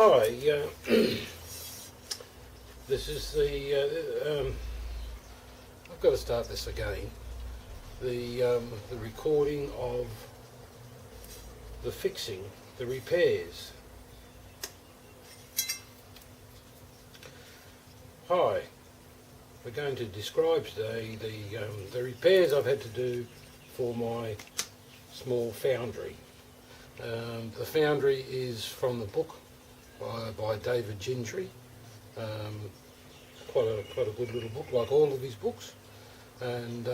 Hi, this is the, I've got to start this again, the recording of the fixing, the repairs. Hi, we're going to describe today the repairs I've had to do for my small foundry. The foundry is from the book by David Gindry. Quite a good little book, like all of his books, and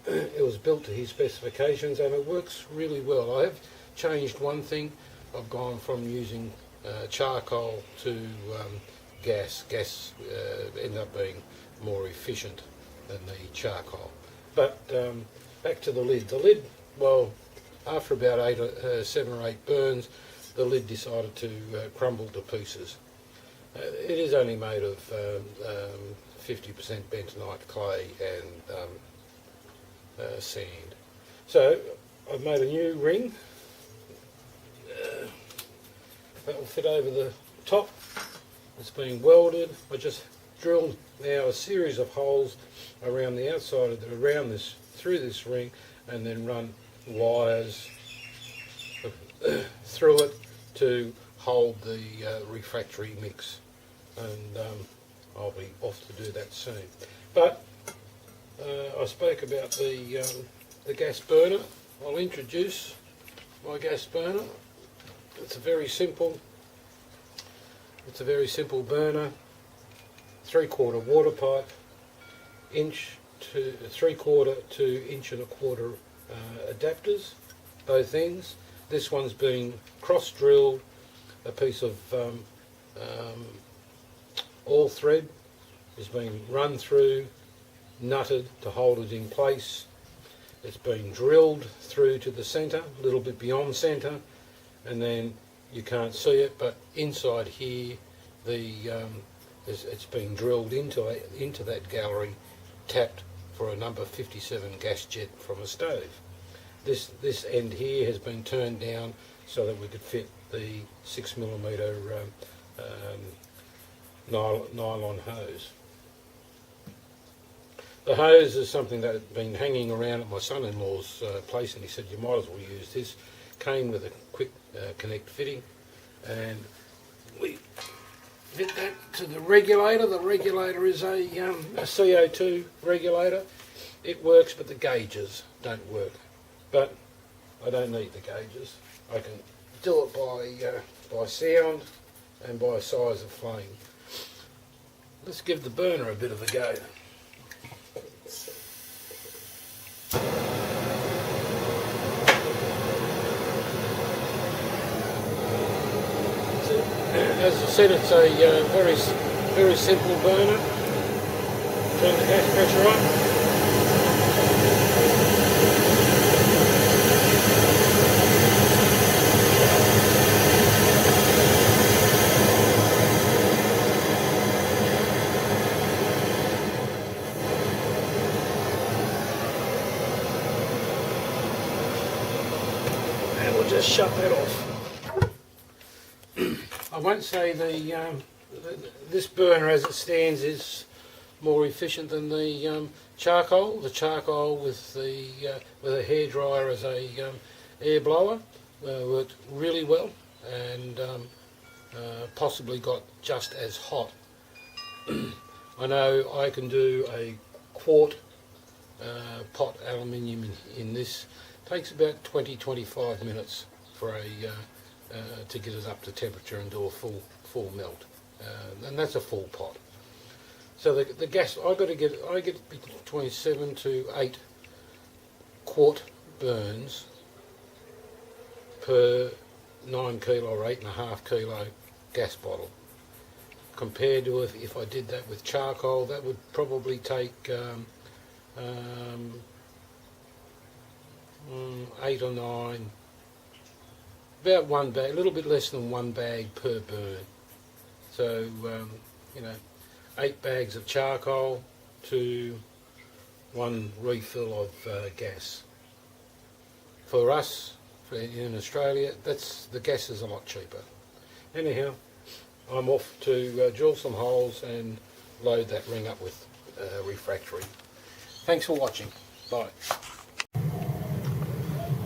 it was built to his specifications, and it works really well. I have changed one thing. I've gone from using charcoal to gas. Gas ended up being more efficient than the charcoal. But back to the lid. The lid, well, after about 7 or 8 burns, the lid decided to crumble to pieces. It is only made of 50% bentonite clay and sand. So I've made a new ring that will fit over the top. It's been welded. I just drilled now a series of holes around the outside of through this ring, and then run wires through it to hold the refractory mix, and I'll be off to do that soon. But I spoke about the gas burner. I'll introduce my gas burner. It's a very simple burner, 3/4 water pipe, 3/4 to 1.25 adapters, both ends. This one's been cross-drilled, a piece of all thread has been run through, nutted to hold it in place. It's been drilled through to the centre, a little bit beyond centre, and then you can't see it, but inside here it's been drilled into that gallery, tapped for a number 57 gas jet from a stove. This end here has been turned down so that we could fit the 6mm nylon hose. The hose is something that had been hanging around at my son-in-law's place, and he said you might as well use this. Came with a quick connect fitting, and we fit that to the regulator. The regulator is a CO2 regulator. It works, but the gauges don't work. But I don't need the gauges. I can do it by sound and by size of flame. Let's give the burner a bit of a go. As I said, it's a very simple burner. Turn the gas pressure up. And we'll just shut that off. I won't say this burner as it stands is more efficient than the charcoal. The charcoal with a hairdryer as a air blower worked really well, and possibly got just as hot. I know I can do a quart pot aluminium in this. Takes about 20-25 minutes for to get it up to temperature and do a full melt, and that's a full pot. So the gas I get between 7 to 8 quart burns per 9 kilo or 8.5 kilo gas bottle. Compared to if I did that with charcoal, that would probably take 8 or 9. About 1 bag, a little bit less than 1 bag per burn. So, 8 bags of charcoal to 1 refill of gas. For us, in Australia, the gas is a lot cheaper. Anyhow, I'm off to drill some holes and load that ring up with refractory. Thanks for watching. Bye.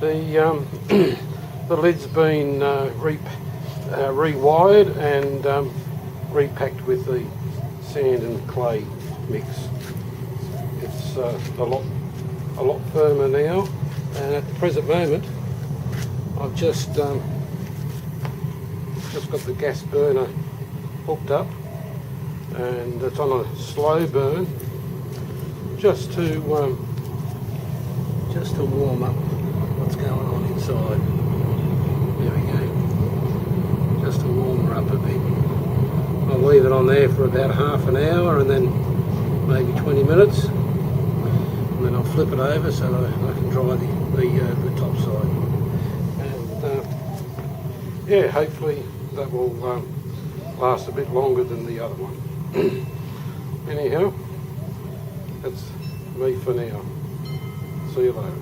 The the lid's been rewired and repacked with the sand and clay mix. It's a lot firmer now, and at the present moment I've just got the gas burner hooked up, and it's on a slow burn just to warm up what's going on inside. There we go. Just to warm her up a bit. I'll leave it on there for about half an hour and then maybe 20 minutes, and then I'll flip it over so I can dry the top side. And yeah, hopefully that will last a bit longer than the other one. Anyhow, that's me for now. See you later.